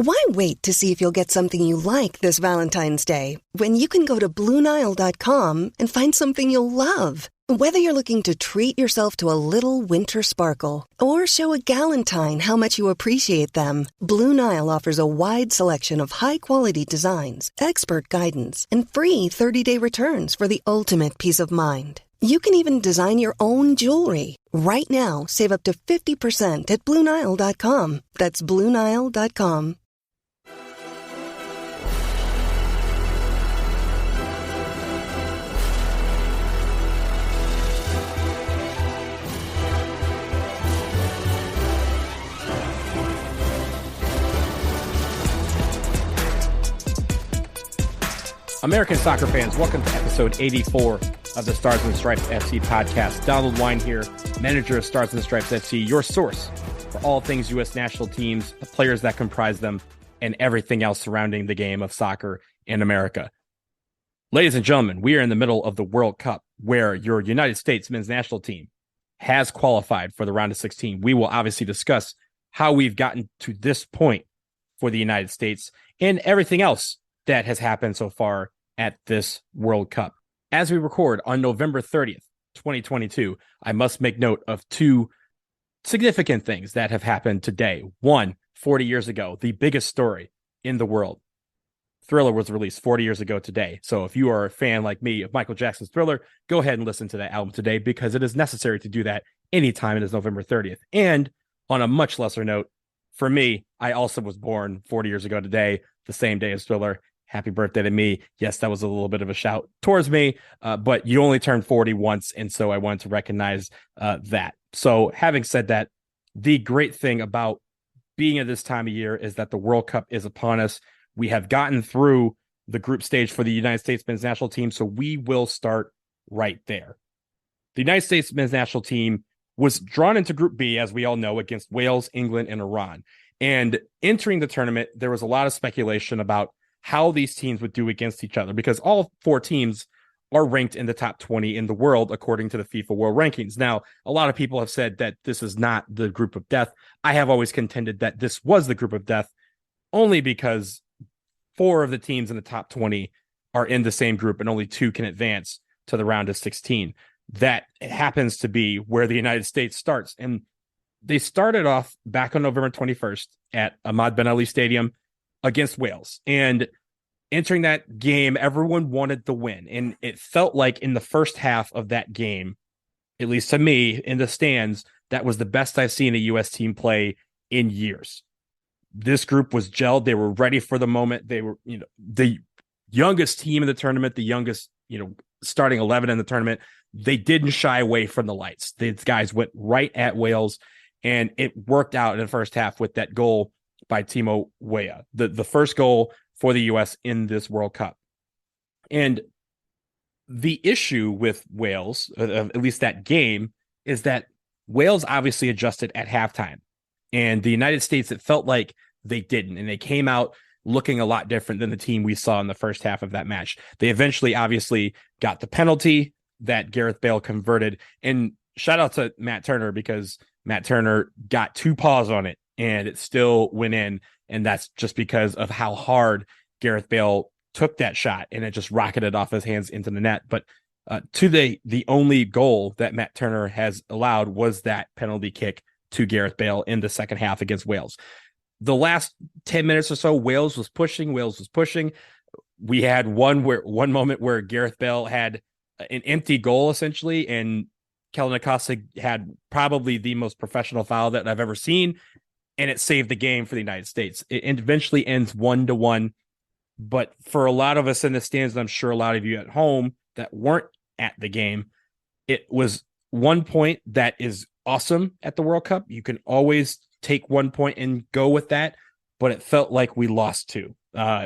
Why wait to see if you'll get something you like this Valentine's Day when you can go to BlueNile.com and find something you'll love? Whether you're looking to treat yourself to a little winter sparkle or show a galentine how much you appreciate them, Blue Nile offers a wide selection of high-quality designs, expert guidance, and free 30-day returns for the ultimate peace of mind. You can even design your own jewelry. Right now, save up to 50% at BlueNile.com. That's BlueNile.com. American soccer fans, welcome to episode 84 of the Stars and Stripes FC podcast. Donald Wine here, manager of Stars and Stripes FC, your source for all things U.S. national teams, the players that comprise them, and everything else surrounding the game of soccer in America. Ladies and gentlemen, we are in the middle of the World Cup, where your United States men's national team has qualified for the round of 16. We will obviously discuss how we've gotten to this point for the United States and everything else that has happened so far at this World Cup. As we record on November 30th, 2022, I must make note of two significant things that have happened today. One, 40 years ago, the biggest story in the world. Thriller was released 40 years ago today. So if you are a fan like me of Michael Jackson's Thriller, go ahead and listen to that album today because it is necessary to do that anytime it is November 30th. And on a much lesser note, for me, I also was born 40 years ago today, the same day as Thriller. Happy birthday to me. Yes, that was a little bit of a shout towards me, but you only turn 40 once, and so I wanted to recognize that. So having said that, the great thing about being at this time of year is that the World Cup is upon us. We have gotten through the group stage for the United States men's national team, so we will start right there. The United States men's national team was drawn into Group B, as we all know, against Wales, England, and Iran. And entering the tournament, there was a lot of speculation about how these teams would do against each other, because all four teams are ranked in the top 20 in the world, according to the FIFA World Rankings. Now, a lot of people have said that this is not the group of death. I have always contended that this was the group of death, only because four of the teams in the top 20 are in the same group and only two can advance to the round of 16. That happens to be where the United States starts. And they started off back on November 21st at Ahmad Ben Ali Stadium against Wales. And entering that game, everyone wanted the win. And it felt like in the first half of that game, at least to me in the stands, that was the best I've seen a U.S. team play in years. This group was gelled. They were ready for the moment. They were, the youngest team in the tournament, the youngest, starting 11 in the tournament. They didn't shy away from the lights. These guys went right at Wales, and it worked out in the first half with that goal by Timo Weah, the first goal for the U.S. in this World Cup. And the issue with Wales, at least that game, is that Wales obviously adjusted at halftime. And the United States, it felt like they didn't. And they came out looking a lot different than the team we saw in the first half of that match. They eventually obviously got the penalty that Gareth Bale converted. And shout out to Matt Turner, because Matt Turner got two paws on it and it still went in. And that's just because of how hard Gareth Bale took that shot, and it just rocketed off his hands into the net. But to the only goal that Matt Turner has allowed was that penalty kick to Gareth Bale in the second half against Wales. The last 10 minutes or so, Wales was pushing. We had one moment where Gareth Bale had an empty goal, essentially, and Kellyn Acosta had probably the most professional foul that I've ever seen, and it saved the game for the United States. It eventually ends 1-1, but for a lot of us in the stands, and I'm sure a lot of you at home that weren't at the game, it was 1 point that is awesome at the World Cup. You can always take 1 point and go with that, but it felt like we lost two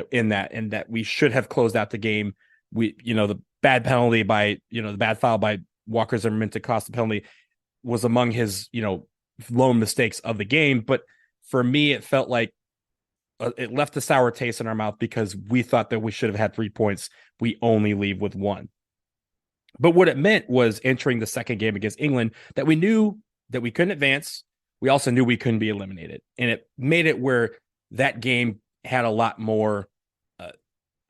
in that, and that we should have closed out the game. The bad penalty by, the bad foul by Walker Zimmerman to cost the penalty was among his, lone mistakes of the game. But for me, it felt like it left a sour taste in our mouth because we thought that we should have had 3 points. We only leave with one. But what it meant was entering the second game against England that we knew that we couldn't advance. We also knew we couldn't be eliminated. And it made it where that game had a lot more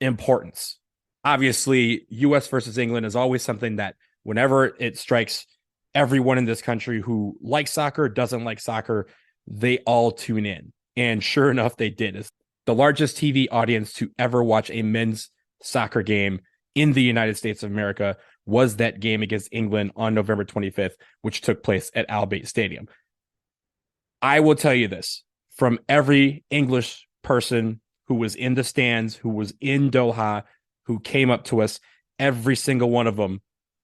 importance. Obviously, US versus England is always something that whenever it strikes everyone in this country who likes soccer, doesn't like soccer, they all tune in. And sure enough, they did. It's the largest TV audience to ever watch a men's soccer game in the United States of America was that game against England on November 25th, which took place at Al Bayt Stadium. I will tell you this, from every English person who was in the stands, who was in Doha, who came up to us, every single one of them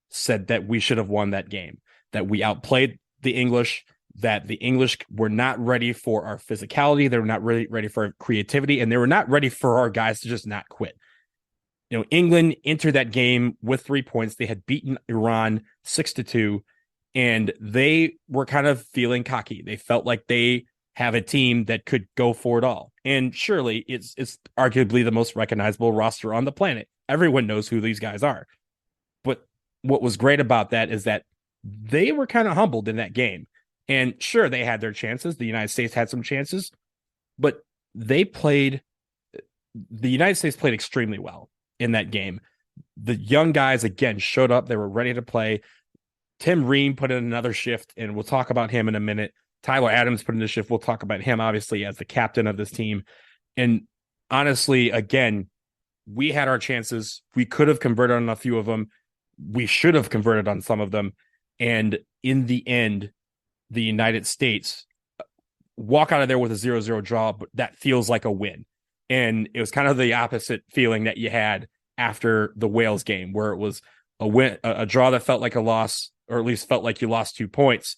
said that we should have won that game, that we outplayed the English, that the English were not ready for our physicality. They were not really ready for our creativity, and they were not ready for our guys to just not quit. You know, England entered that game with 3 points. They had beaten Iran 6-2, and they were kind of feeling cocky. They felt like they have a team that could go for it all. And surely it's arguably the most recognizable roster on the planet. Everyone knows who these guys are. But what was great about that is that they were kind of humbled in that game. And sure, they had their chances. The United States had some chances, but the United States played extremely well in that game. The young guys, again, showed up. They were ready to play. Tim Ream put in another shift, and we'll talk about him in a minute. Tyler Adams put in the shift. We'll talk about him, obviously, as the captain of this team. And honestly, again, we had our chances. We could have converted on a few of them. We should have converted on some of them. And in the end, the United States walk out of there with a 0-0 draw, but that feels like a win. And it was kind of the opposite feeling that you had after the Wales game, where it was a win, a draw that felt like a loss, or at least felt like you lost 2 points.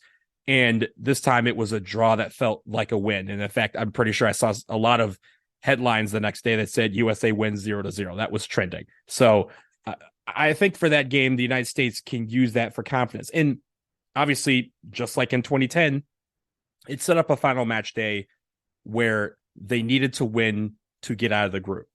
And this time it was a draw that felt like a win. And in fact, I'm pretty sure I saw a lot of headlines the next day that said USA wins 0-0. That was trending. So I think for that game, the United States can use that for confidence. And obviously, just like in 2010, it set up a final match day where they needed to win to get out of the group.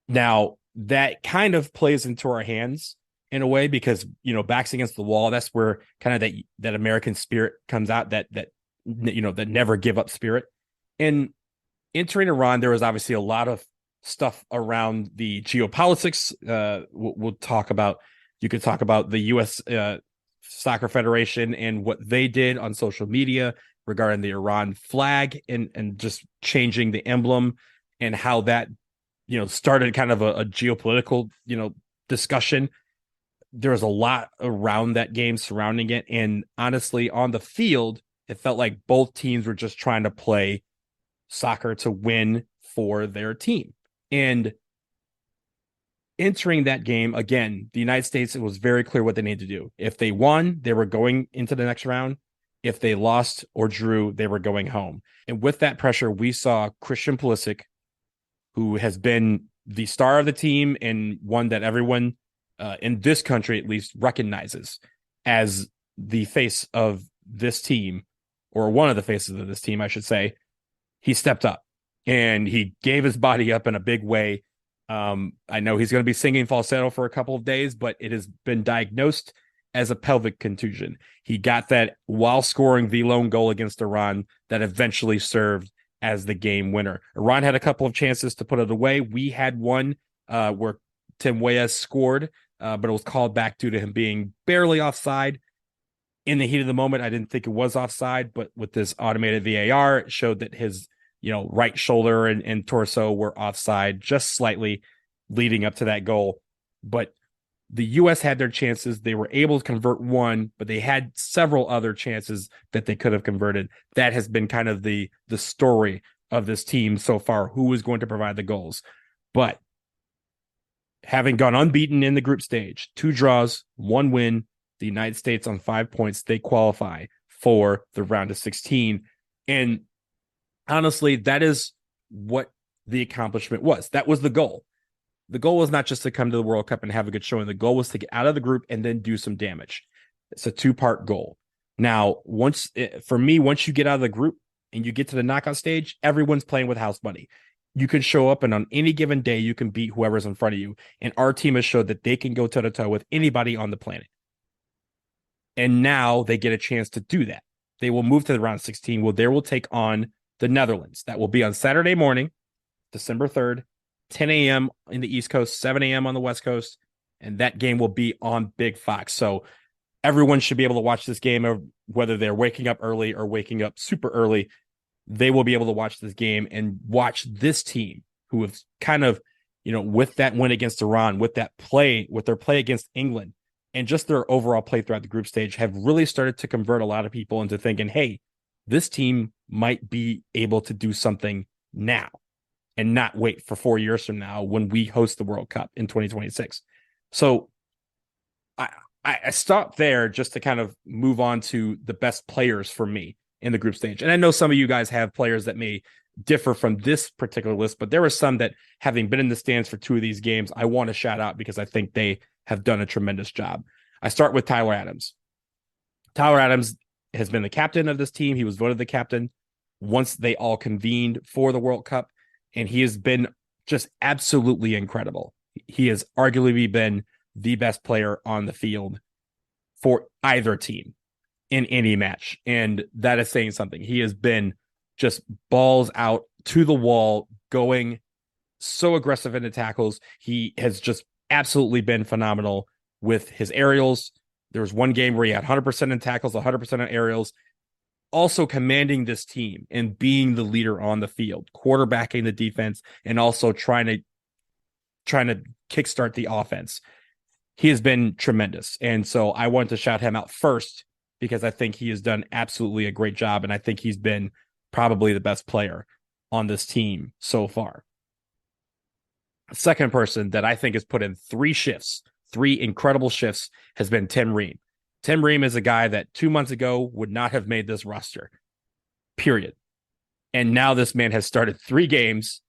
Now, that kind of plays into our hands in a way, because, you know, backs against the wall, that's where kind of that American spirit comes out, that never give up spirit. And entering Iran, there was obviously a lot of stuff around the geopolitics. We'll talk about, you could talk about the U.S. Soccer Federation and what they did on social media regarding the Iran flag and just changing the emblem, and how that, you know, started kind of a geopolitical, you know, discussion. There was a lot around that game surrounding it. And honestly, on the field, it felt like both teams were just trying to play soccer to win for their team. And entering that game, again, the United States, it was very clear what they needed to do. If they won, they were going into the next round. If they lost or drew, they were going home. And with that pressure, we saw Christian Pulisic, who has been the star of the team and one that everyone in this country at least recognizes as the face of this team, or one of the faces of this team, I should say. He stepped up and he gave his body up in a big way. I know he's going to be singing falsetto for a couple of days, but it has been diagnosed as a pelvic contusion. He got that while scoring the lone goal against Iran that eventually served as the game winner. Iran had a couple of chances to put it away. We had one where Tim Weah scored, but it was called back due to him being barely offside. In the heat of the moment, I didn't think it was offside, but with this automated VAR, it showed that his, you know, right shoulder and torso were offside just slightly leading up to that goal. But the U.S. had their chances. They were able to convert one, but they had several other chances that they could have converted. That has been kind of the story of this team so far, who is going to provide the goals. But having gone unbeaten in the group stage, 2 draws, 1 win, the United States on 5 points, they qualify for the round of 16. And honestly, that is what the accomplishment was. That was the goal. The goal was not just to come to the World Cup and have a good showing. The goal was to get out of the group and then do some damage. It's a 2-part goal. Now, once you get out of the group and you get to the knockout stage, everyone's playing with house money. You can show up and on any given day, you can beat whoever's in front of you. And our team has showed that they can go toe-to-toe with anybody on the planet. And now they get a chance to do that. They will move to the round 16. Well, they will take on the Netherlands. That will be on Saturday morning, December 3rd, 10 a.m. in the East Coast, 7 a.m. on the West Coast, and that game will be on Big Fox. So everyone should be able to watch this game, whether they're waking up early or waking up super early. They will be able to watch this game and watch this team who have kind of, with that win against Iran, with their play against England, and just their overall play throughout the group stage, have really started to convert a lot of people into thinking, hey, this team might be able to do something now and not wait for 4 years from now when we host the World Cup in 2026. So I stopped there just to kind of move on to the best players for me in the group stage. And I know some of you guys have players that may differ from this particular list, but there were some that, having been in the stands for 2 of these games, I want to shout out because I think they have done a tremendous job. I start with Tyler Adams. Tyler Adams has been the captain of this team. He was voted the captain once they all convened for the World Cup, and he has been just absolutely incredible. He has arguably been the best player on the field for either team in any match, and that is saying something. He has been just balls out to the wall, going so aggressive into tackles. He has just absolutely been phenomenal with his aerials. There was one game where he had 100% in tackles, 100% on aerials, also commanding this team and being the leader on the field, quarterbacking the defense, and also trying to kickstart the offense. He has been tremendous. And so I wanted to shout him out first because I think he has done absolutely a great job. And I think he's been probably the best player on this team so far. The second person that I think has put in 3 incredible shifts, has been Tim Ream. Tim Ream is a guy that 2 months ago would not have made this roster, period. And now this man has started 3 games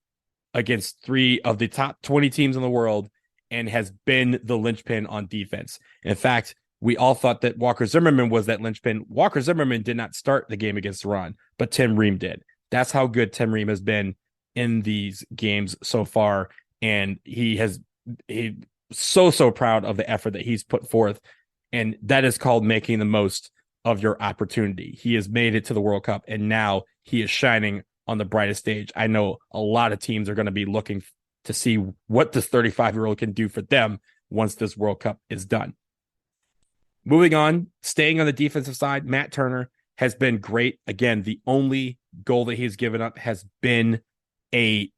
against 3 of the top 20 teams in the world and has been the linchpin on defense. In fact, we all thought that Walker Zimmerman was that linchpin. Walker Zimmerman did not start the game against Iran, but Tim Ream did. That's how good Tim Ream has been in these games so far. And he's so proud of the effort that he's put forth. And that is called making the most of your opportunity. He has made it to the World Cup, and now he is shining on the brightest stage. I know a lot of teams are going to be looking to see what this 35-year-old can do for them once this World Cup is done. Moving on, staying on the defensive side, Matt Turner has been great. Again, the only goal that he's given up has been a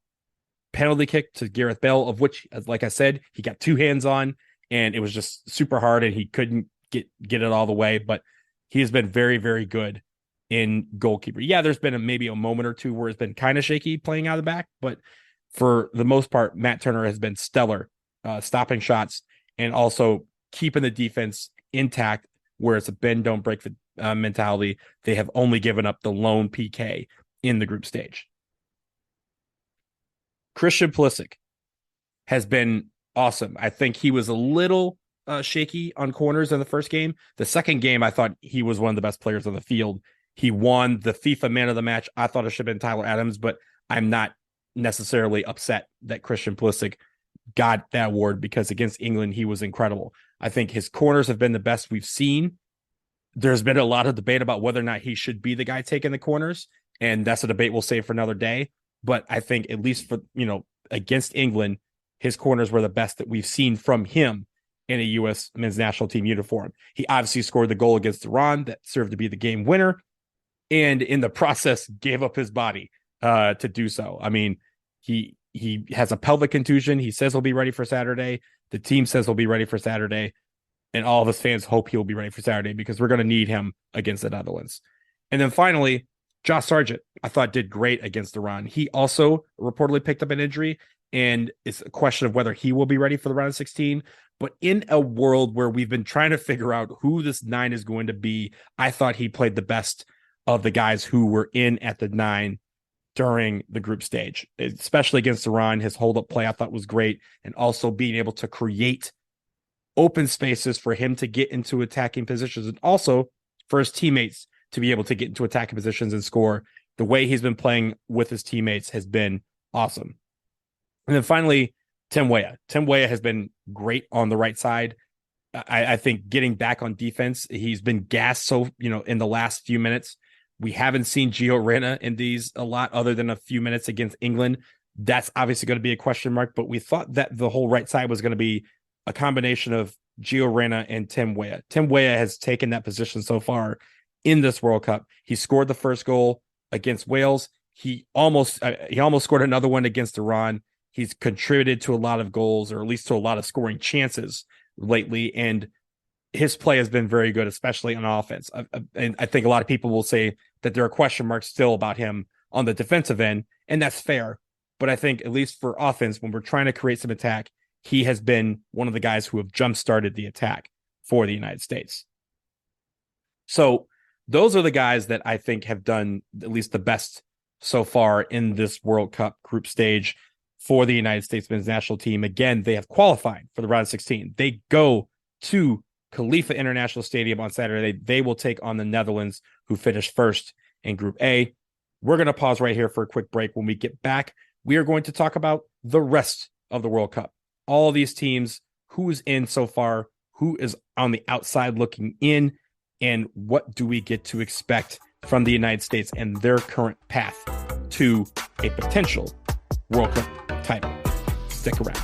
penalty kick to Gareth Bale, of which, like I said, he got 2 hands on, and it was just super hard, and he couldn't get it all the way. But he has been very, very good in goalkeeper. Yeah, there's been maybe a moment or two where it's been kind of shaky playing out of the back, but for the most part, Matt Turner has been stellar, stopping shots and also keeping the defense intact, where it's a bend, don't break mentality. They have only given up the lone PK in the group stage. Christian Pulisic has been awesome. I think he was a little shaky on corners in the first game. The second game, I thought he was one of the best players on the field. He won the FIFA Man of the Match. I thought it should have been Tyler Adams, but I'm not necessarily upset that Christian Pulisic got that award because against England, he was incredible. I think his corners have been the best we've seen. There's been a lot of debate about whether or not he should be the guy taking the corners, and that's a debate we'll save for another day. But I think at least for, against England, his corners were the best that we've seen from him in a U.S. men's national team uniform. He obviously scored the goal against Iran that served to be the game winner, and in the process gave up his body to do so. I mean, he has a pelvic contusion. He says he'll be ready for Saturday. The team says he'll be ready for Saturday, and all of us fans hope he'll be ready for Saturday because we're going to need him against the Netherlands. And then finally, Josh Sargent, I thought did great against Iran. He also reportedly picked up an injury, and it's a question of whether he will be ready for the round of 16. But in a world where we've been trying to figure out who this 9 is going to be, I thought he played the best of the guys who were in at the 9 during the group stage, especially against Iran. His hold-up play I thought was great, and also being able to create open spaces for him to get into attacking positions, and also for his teammates to be able to get into attacking positions and score. The way he's been playing with his teammates has been awesome. And then finally, Tim Weah. Tim Weah has been great on the right side. I think getting back on defense, he's been gassed in the last few minutes. We haven't seen Gio Reyna in these a lot other than a few minutes against England, That's obviously going to be a question mark, but we thought that the whole right side was going to be a combination of Gio Reyna and Tim Weah. Tim Weah has taken that position so far in this World Cup. He scored the first goal against Wales. He almost scored another one against Iran. He's contributed to a lot of goals, or at least to a lot of scoring chances lately, and his play has been very good, especially on offense. And I think a lot of people will say that there are question marks still about him on the defensive end, and that's fair. But I think at least for offense, when we're trying to create some attack, he has been one of the guys who have jump-started the attack for the United States. So those are the guys that I think have done at least the best so far in this World Cup group stage for the United States men's national team. Again, they have qualified for the round of 16. They go to Khalifa International Stadium on Saturday. They will take on the Netherlands, who finished first in Group A. We're going to pause right here for a quick break. When we get back, we are going to talk about the rest of the World Cup. All these teams, who is in so far, who is on the outside looking in, and what do we get to expect from the United States and their current path to a potential World Cup title. Stick around.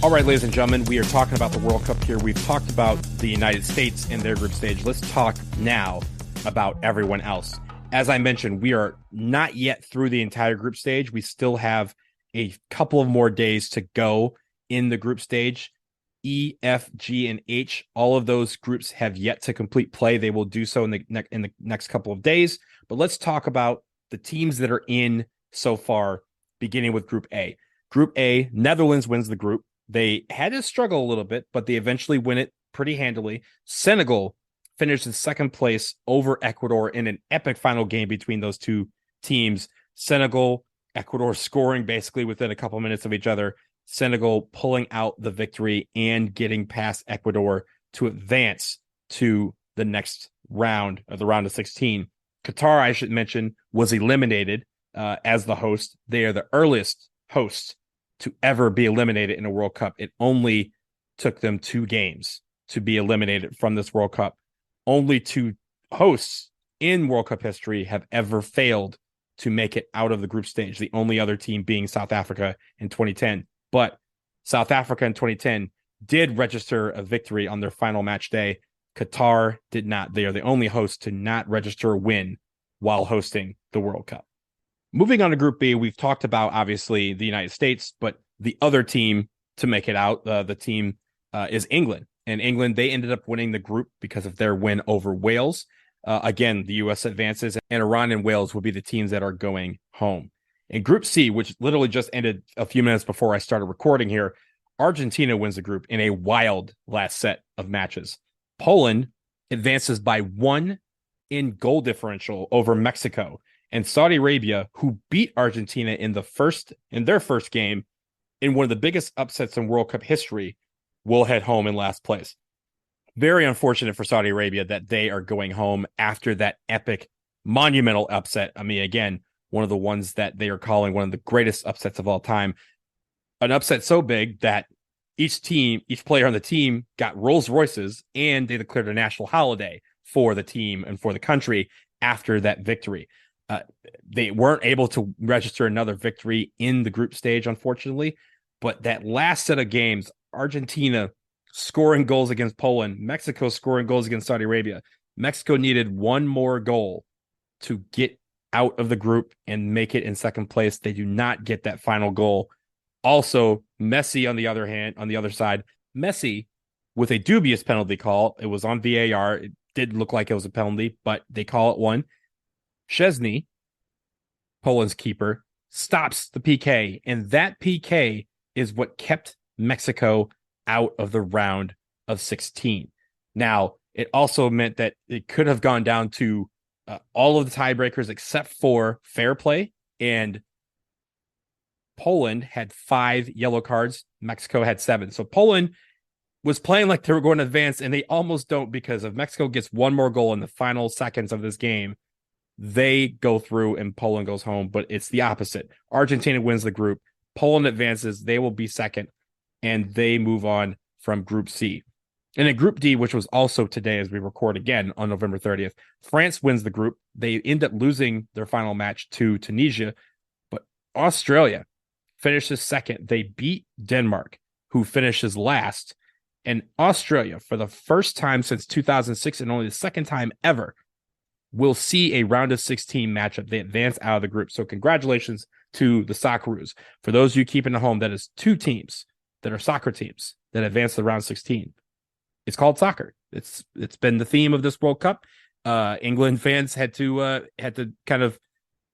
All right, ladies and gentlemen, we are talking about the World Cup here. We've talked about the United States and their group stage. Let's talk now about everyone else. As I mentioned, we are not yet through the entire group stage. We still have a couple of more days to go in the group stage. E, F, G, and H, all of those groups have yet to complete play. They will do so in the next couple of days. But let's talk about the teams that are in so far, beginning with Group A. Group A, Netherlands wins the group. They had to struggle a little bit, but they eventually win it pretty handily. Senegal finished in second place over Ecuador in an epic final game between those two teams. Senegal, Ecuador scoring basically within a couple minutes of each other. Senegal pulling out the victory and getting past Ecuador to advance to the next round, of the round of 16. Qatar, I should mention, was eliminated as the host. They are the earliest hosts to ever be eliminated in a World Cup. It only took them 2 games to be eliminated from this World Cup. Only 2 hosts in World Cup history have ever failed to make it out of the group stage, the only other team being South Africa in 2010. But South Africa in 2010 did register a victory on their final match day. Qatar did not. They are the only host to not register a win while hosting the World Cup. Moving on to Group B, we've talked about, obviously, the United States, but the other team to make it out, the team is England. And England, they ended up winning the group because of their win over Wales. Again, the U.S. advances, and Iran and Wales will be the teams that are going home. In Group C, which literally just ended a few minutes before I started recording here, Argentina wins the group in a wild last set of matches. Poland advances by 1 in goal differential over Mexico. And Saudi Arabia, who beat Argentina in their first game in one of the biggest upsets in World Cup history, will head home in last place. Very unfortunate for Saudi Arabia that they are going home after that epic, monumental upset. I mean, again, one of the ones that they are calling one of the greatest upsets of all time. An upset so big that each player on the team got Rolls Royces, and they declared a national holiday for the team and for the country after that victory. They weren't able to register another victory in the group stage, unfortunately. But that last set of games, Argentina scoring goals against Poland, Mexico scoring goals against Saudi Arabia. Mexico needed 1 more goal to get out of the group and make it in second place. They do not get that final goal. Also, Messi, on the other side, Messi with a dubious penalty call. It was on VAR. It did look like it was a penalty, but they call it one. Szczesny, Poland's keeper, stops the PK, and that PK is what kept Mexico out of the round of 16. Now, it also meant that it could have gone down to all of the tiebreakers except for fair play, and Poland had 5 yellow cards. Mexico had 7. So Poland was playing like they were going to advance, and they almost don't, because if Mexico gets 1 more goal in the final seconds of this game, they go through and Poland goes home, but it's the opposite. Argentina wins the group, Poland advances, they will be second, and they move on from Group C. And in Group D, which was also today as we record again on November 30th, France wins the group. They end up losing their final match to Tunisia, but Australia finishes second. They beat Denmark, who finishes last. And Australia, for the first time since 2006 and only the second time ever, will see a round of 16 matchup. They advance out of the group. So congratulations to the Socceroos. For those of you keeping at home, that is two teams that are soccer teams that advance to the round 16. It's called soccer. It's been the theme of this World Cup. England fans had to kind of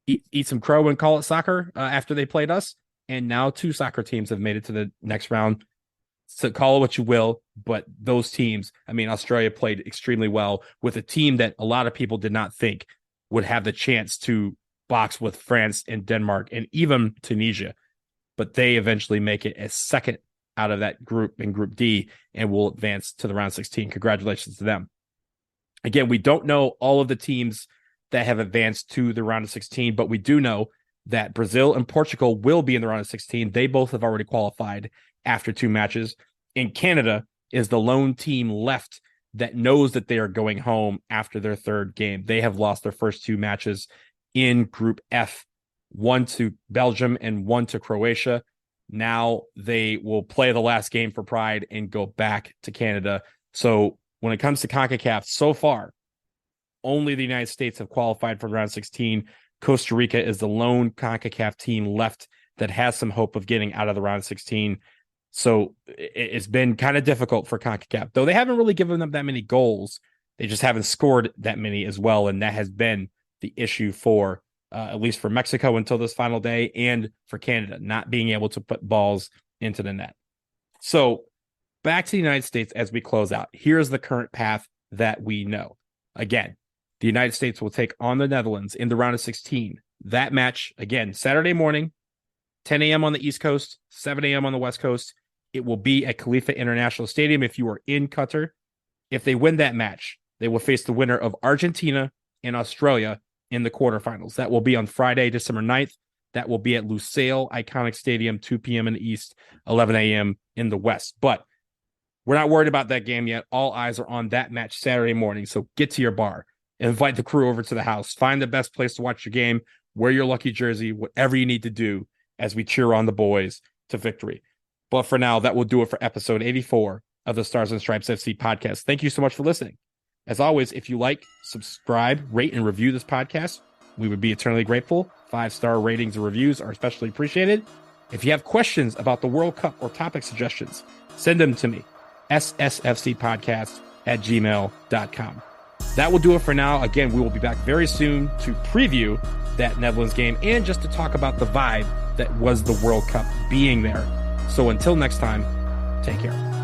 eat some crow and call it soccer after they played us. And now two soccer teams have made it to the next round. So call it what you will, but those teams, I mean, Australia played extremely well with a team that a lot of people did not think would have the chance to box with France and Denmark and even Tunisia. But they eventually make it as second out of that group in Group D and will advance to the round 16. Congratulations to them. Again, we don't know all of the teams that have advanced to the round of 16, but we do know that Brazil and Portugal will be in the round of 16. They both have already qualified after two matches. And Canada is the lone team left that knows that they are going home after their third game. They have lost their first two matches in Group F, one to Belgium and one to Croatia. Now they will play the last game for pride and go back to Canada. So when it comes to Concacaf, so far, only the United States have qualified for round 16. Costa Rica is the lone CONCACAF team left that has some hope of getting out of the round 16. So it's been kind of difficult for CONCACAF, though they haven't really given them that many goals. They just haven't scored that many as well. And that has been the issue for at least for Mexico until this final day, and for Canada not being able to put balls into the net. So back to the United States as we close out. Here's the current path that we know. Again, the United States will take on the Netherlands in the round of 16. That match, again, Saturday morning, 10 a.m. on the East Coast, 7 a.m. on the West Coast. It will be at Khalifa International Stadium if you are in Qatar. If they win that match, they will face the winner of Argentina and Australia in the quarterfinals. That will be on Friday, December 9th. That will be at Lusail Iconic Stadium, 2 p.m. in the East, 11 a.m. in the West. But we're not worried about that game yet. All eyes are on that match Saturday morning. So get to your bar. Invite the crew over to the house. Find the best place to watch your game. Wear your lucky jersey, whatever you need to do as we cheer on the boys to victory. But for now, that will do it for episode 84 of the Stars and Stripes FC podcast. Thank you so much for listening. As always, if you like, subscribe, rate, and review this podcast, we would be eternally grateful. 5-star ratings and reviews are especially appreciated. If you have questions about the World Cup or topic suggestions, send them to me, ssfcpodcast@gmail.com. That will do it for now. Again, we will be back very soon to preview that Netherlands game and just to talk about the vibe that was the World Cup being there. So until next time, take care.